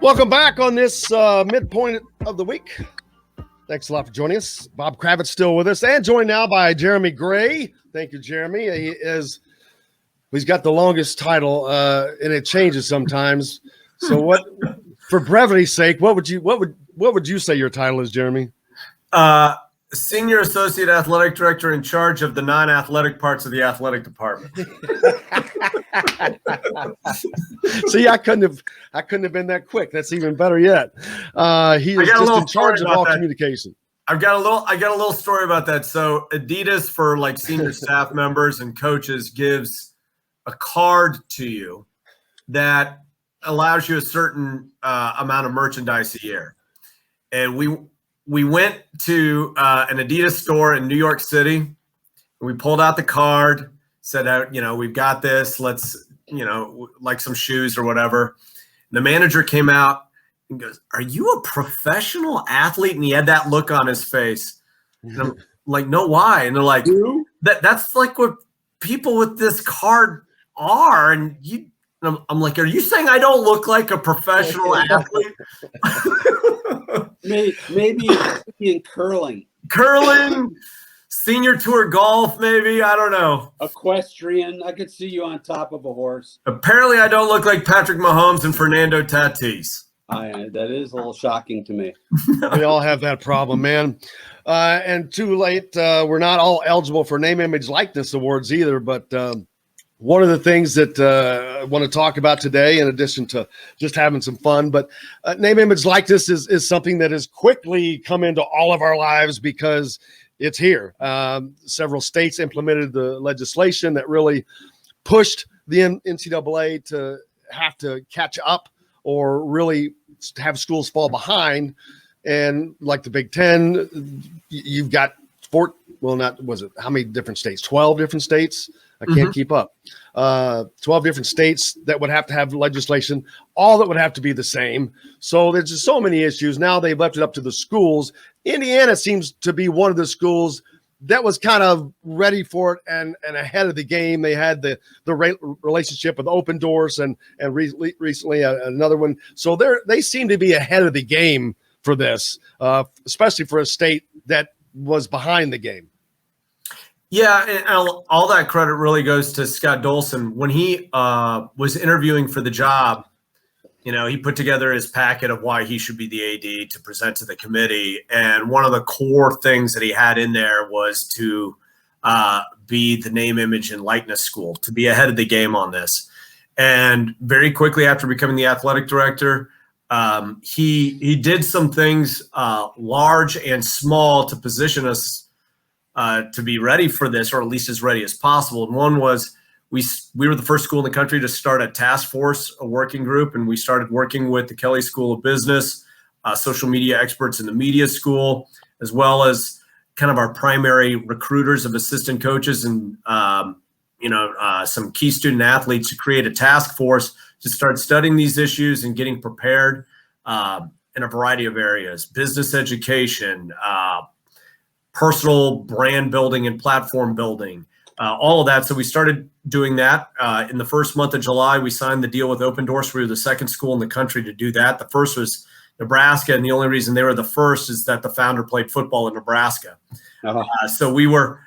Welcome back on this midpoint of the week. Thanks a lot for joining us. Bob Kravitz still with us, and joined now by Jeremy Gray. Thank you, Jeremy. He's got the longest title, and it changes sometimes. So, what, for brevity's sake, what would you say your title is, Jeremy? Senior Associate Athletic Director in charge of the non-athletic parts of the athletic department. See, I couldn't have been that quick. That's even better yet. He is just in charge of all communication. I got a little story about that. So Adidas, for like senior staff members and coaches, gives a card to you that allows you a certain amount of merchandise a year. And we went to an Adidas store in New York City. And we pulled out the card, said, we've got this. Let's, like some shoes or whatever. And the manager came out and goes, "Are you a professional athlete?" And he had that look on his face. And I'm like, "No, why?" And they're like, that's like what people with this card are. And I'm like, "Are you saying I don't look like a professional athlete?" Maybe in curling, senior tour golf, maybe. I don't know. Equestrian. I could see you on top of a horse. Apparently, I don't look like Patrick Mahomes and Fernando Tatis. That is a little shocking to me. We all have that problem, man. And too late. We're not all eligible for name, image, likeness awards either, but one of the things that I want to talk about today, in addition to just having some fun, but name, image, likeness is something that has quickly come into all of our lives because it's here. Several states implemented the legislation that really pushed the NCAA to have to catch up or really have schools fall behind. And like the Big Ten, you've got how many different states? 12 different states? I can't keep up. 12 different states that would have to have legislation, all that would have to be the same. So there's just so many issues. Now they've left it up to the schools. Indiana seems to be one of the schools that was kind of ready for it and ahead of the game. They had the relationship with Open Doors and recently another one. So they seem to be ahead of the game for this, especially for a state that was behind the game. Yeah, and all that credit really goes to Scott Dolson. When he was interviewing for the job, he put together his packet of why he should be the AD to present to the committee. And one of the core things that he had in there was to be the name, image, and likeness school, to be ahead of the game on this. And very quickly after becoming the athletic director, he did some things large and small to position us to be ready for this, or at least as ready as possible. And one was we were the first school in the country to start a task force, a working group, and we started working with the Kelley School of Business, social media experts in the media school, as well as kind of our primary recruiters of assistant coaches and some key student athletes, to create a task force to start studying these issues and getting prepared in a variety of areas: business education, personal brand building and platform building, all of that. So we started doing that. In the first month of July, we signed the deal with Open Doors. We were the second school in the country to do that. The first was Nebraska, and the only reason they were the first is that the founder played football in Nebraska. So we were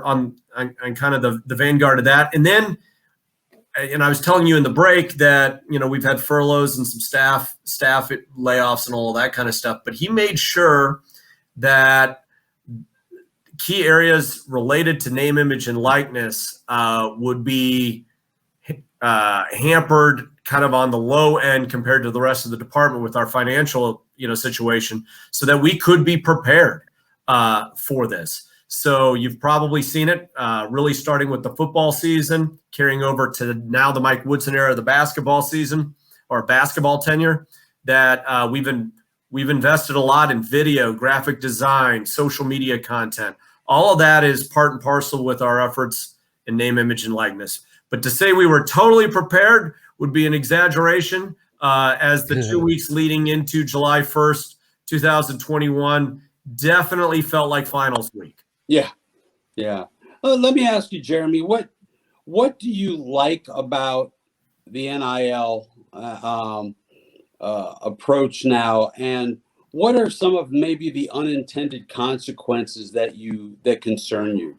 on kind of the vanguard of that. And then, and I was telling you in the break that, we've had furloughs and some staff layoffs and all of that kind of stuff, but he made sure that key areas related to name, image, and likeness would be hampered kind of on the low end compared to the rest of the department with our financial, situation, so that we could be prepared for this. So you've probably seen it really starting with the football season, carrying over to now the Mike Woodson era of the basketball season or basketball tenure, that we've invested a lot in video, graphic design, social media content. All of that is part and parcel with our efforts in name, image, and likeness. But to say we were totally prepared would be an exaggeration, as the 2 weeks leading into July 1st, 2021 definitely felt like finals week. Yeah. Let me ask you, Jeremy, what do you like about the NIL? approach now? And what are some of maybe the unintended consequences that concern you?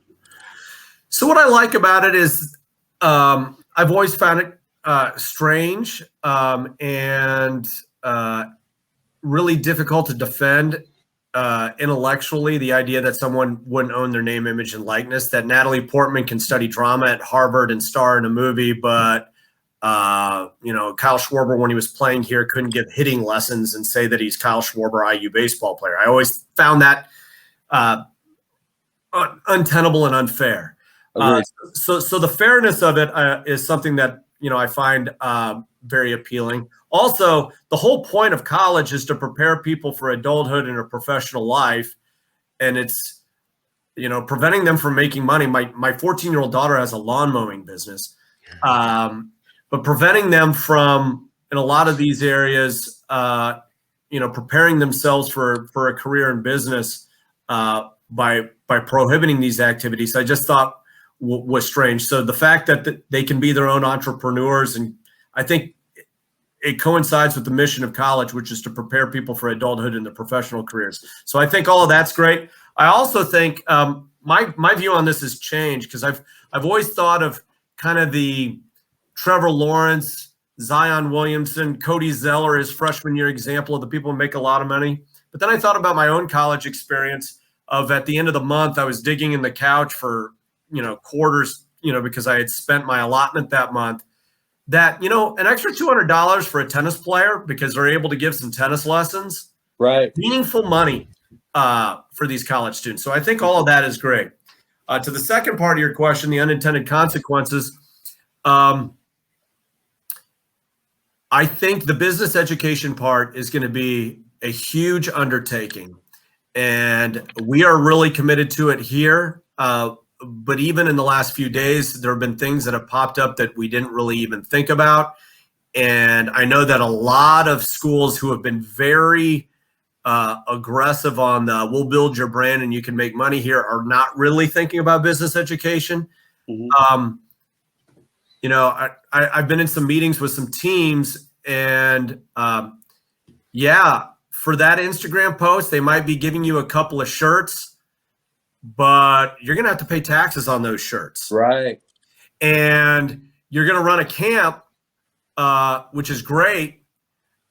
So what I like about it is I've always found it strange and really difficult to defend intellectually, the idea that someone wouldn't own their name, image, and likeness, that Natalie Portman can study drama at Harvard and star in a movie, but Kyle Schwarber, when he was playing here, couldn't get hitting lessons and say that he's Kyle Schwarber, IU baseball player. I always found that untenable and unfair. So the fairness of it is something that I find very appealing. Also, the whole point of college is to prepare people for adulthood and a professional life, and it's preventing them from making money. My 14-year-old daughter has a lawn mowing business, but preventing them from, in a lot of these areas, preparing themselves for a career in business by prohibiting these activities, I just thought was strange. So the fact that they can be their own entrepreneurs, and I think it coincides with the mission of college, which is to prepare people for adulthood and their professional careers. So I think all of that's great. I also think my view on this has changed, because I've always thought of kind of the Trevor Lawrence, Zion Williamson, Cody Zeller, his freshman year example of the people who make a lot of money. But then I thought about my own college experience of, at the end of the month, I was digging in the couch for quarters, because I had spent my allotment that month, that, an extra $200 for a tennis player because they're able to give some tennis lessons, right? Meaningful money for these college students. So I think all of that is great. To the second part of your question, the unintended consequences, I think the business education part is going to be a huge undertaking, and we are really committed to it here. But even in the last few days, there have been things that have popped up that we didn't really even think about. And I know that a lot of schools who have been very aggressive on the "we'll build your brand and you can make money here" are not really thinking about business education. Mm-hmm. I've been in some meetings with some teams, and for that Instagram post, they might be giving you a couple of shirts, but you're going to have to pay taxes on those shirts. Right. And you're going to run a camp, which is great.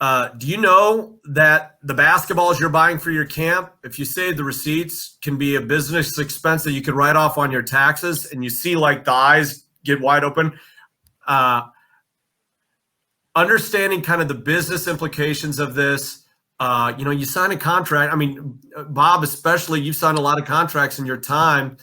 Do you know that the basketballs you're buying for your camp, if you save the receipts, can be a business expense that you could write off on your taxes? And you see like the eyes get wide open. Understanding kind of the business implications of this. You sign a contract. I mean, Bob, especially, you've signed a lot of contracts in your time,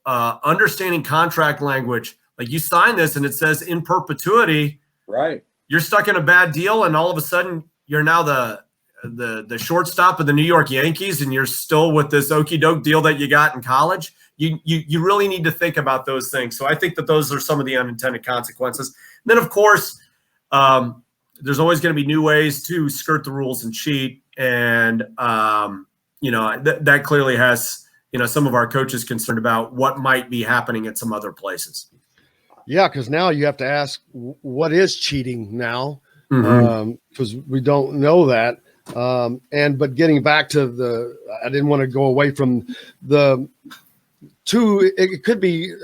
understanding contract language. Like, you sign this and it says in perpetuity, right? You're stuck in a bad deal, and all of a sudden you're now the shortstop of the New York Yankees, and you're still with this okie doke deal that you got in college. You really need to think about those things. So I think that those are some of the unintended consequences. And then, of course, there's always going to be new ways to skirt the rules and cheat. And, that clearly has, some of our coaches concerned about what might be happening at some other places. Yeah, because now you have to ask, what is cheating now? Because we don't know that. But getting back to I didn't want to go away from it could be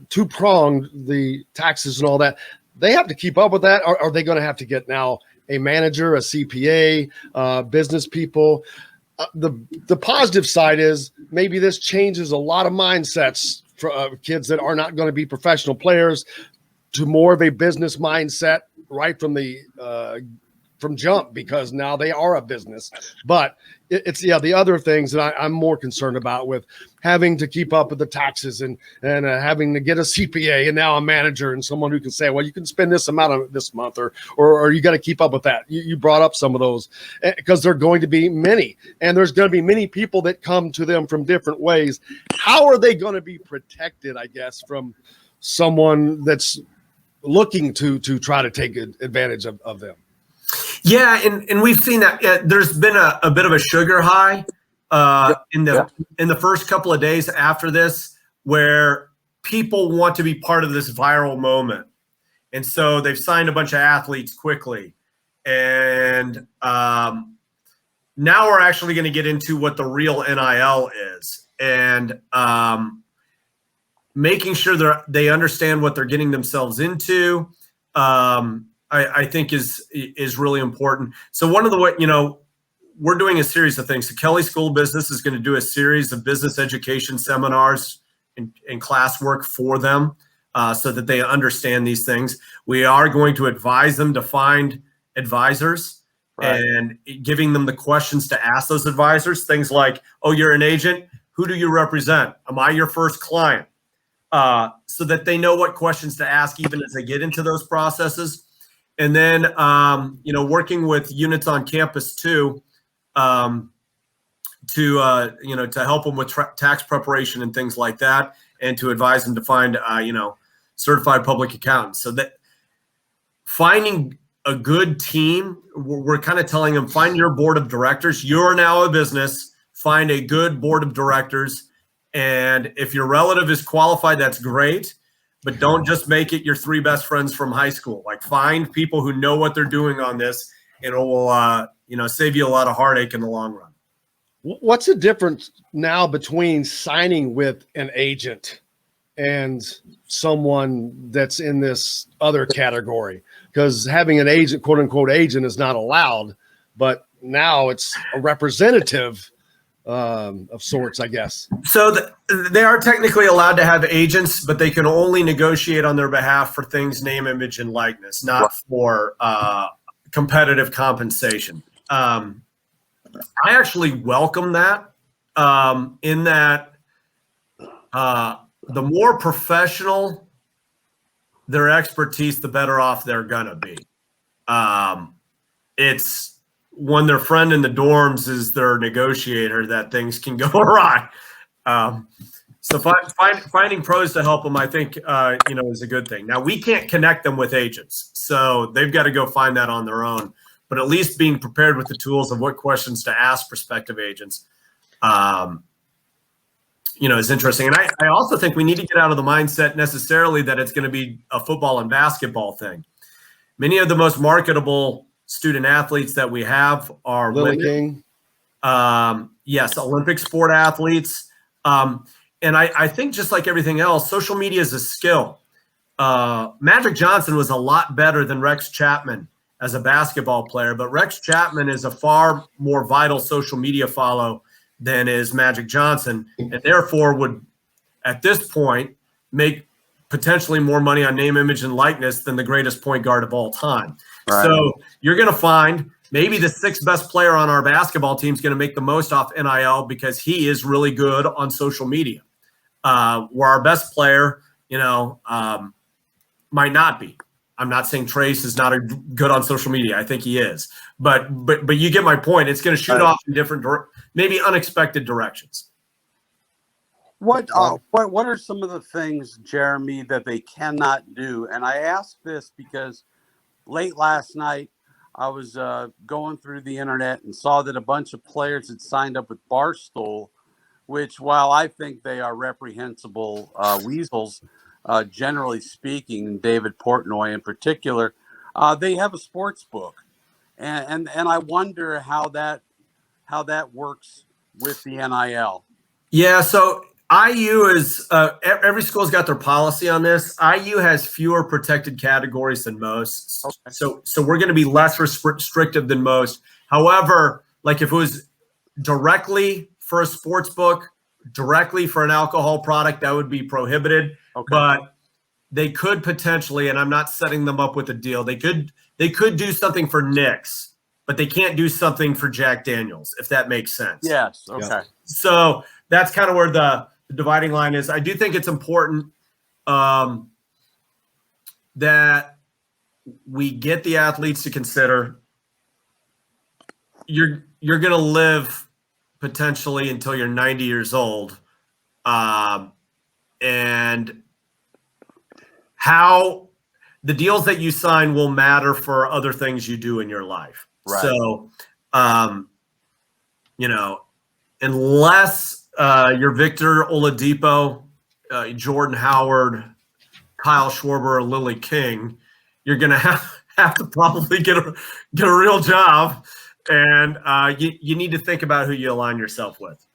two-pronged, the taxes and all that. They have to keep up with that. Or are they going to have to get now a manager, a CPA, business people? The positive side is maybe this changes a lot of mindsets for kids that are not going to be professional players to more of a business mindset right from jump, because now they are a business. But it's the other things that I'm more concerned about, with having to keep up with the taxes and having to get a CPA and now a manager and someone who can say, well, you can spend this amount of this month, or you got to keep up with that. You brought up some of those, because there are going to be many, and there's going to be many people that come to them from different ways. How are they going to be protected, I guess, from someone that's looking to try to take advantage of them? Yeah, and we've seen that. There's been a bit of a sugar high in the first couple of days after this, where people want to be part of this viral moment, and so they've signed a bunch of athletes quickly. And now we're actually going to get into what the real NIL is, and making sure they understand what they're getting themselves into. I think is really important. So one of the we're doing a series of things. So Kelly School of Business is going to do a series of business education seminars and classwork for them, so that they understand these things. We are going to advise them to find advisors. Right. And giving them the questions to ask those advisors, things like, oh, you're an agent. Who do you represent? Am I your first client? So that they know what questions to ask even as they get into those processes. And then, working with units on campus too, to help them with tax preparation and things like that, and to advise them to find, certified public accountants. So that finding a good team, we're kind of telling them, find your board of directors. You're now a business, find a good board of directors. And if your relative is qualified, that's great, but don't just make it your 3 best friends from high school. Like, find people who know what they're doing on this, and it will, save you a lot of heartache in the long run. What's the difference now between signing with an agent and someone that's in this other category? Because having an agent, quote unquote agent, is not allowed, but now it's a representative of sorts, I guess. So they are technically allowed to have agents, but they can only negotiate on their behalf for things name, image, and likeness, not for competitive compensation. I actually welcome that, in that the more professional their expertise, the better off they're gonna be. It's when their friend in the dorms is their negotiator that things can go awry. So finding pros to help them, I think, is a good thing. Now, we can't connect them with agents, so they've got to go find that on their own. But at least being prepared with the tools of what questions to ask prospective agents, is interesting. And I also think we need to get out of the mindset necessarily that it's going to be a football and basketball thing. Many of the most marketable student athletes that we have are Lily women. King. Yes, Olympic sport athletes. And I think, just like everything else, social media is a skill. Magic Johnson was a lot better than Rex Chapman as a basketball player, but Rex Chapman is a far more vital social media follow than is Magic Johnson, and therefore would, at this point, make potentially more money on name, image, and likeness than the greatest point guard of all time. Right. So you're going to find maybe the 6th best player on our basketball team is going to make the most off NIL because he is really good on social media, where our best player, might not be. I'm not saying Trace is not good on social media. I think he is, but you get my point. It's going to shoot off in different, maybe unexpected directions. What are some of the things, Jeremy, that they cannot do? And I ask this because late last night I was going through the internet and saw that a bunch of players had signed up with Barstool, which, while I think they are reprehensible weasels, generally speaking, David Portnoy in particular, they have a sports book, and I wonder how that works with the NIL. Yeah, so IU is every school's got their policy on this. IU has fewer protected categories than most, okay. So we're going to be less restrictive than most. However, like if it was directly for a sports book, directly for an alcohol product, that would be prohibited. Okay. But they could potentially, and I'm not setting them up with a deal, they could do something for Knicks, but they can't do something for Jack Daniels, if that makes sense. Yes. Okay. Yeah. So that's kind of where the dividing line is. I do think it's important that we get the athletes to consider you're going to live potentially until you're 90 years old, and how the deals that you sign will matter for other things you do in your life. Right. So, unless you're Victor Oladipo, Jordan Howard, Kyle Schwarber, or Lily King, you're going to have to probably get a real job, and you need to think about who you align yourself with.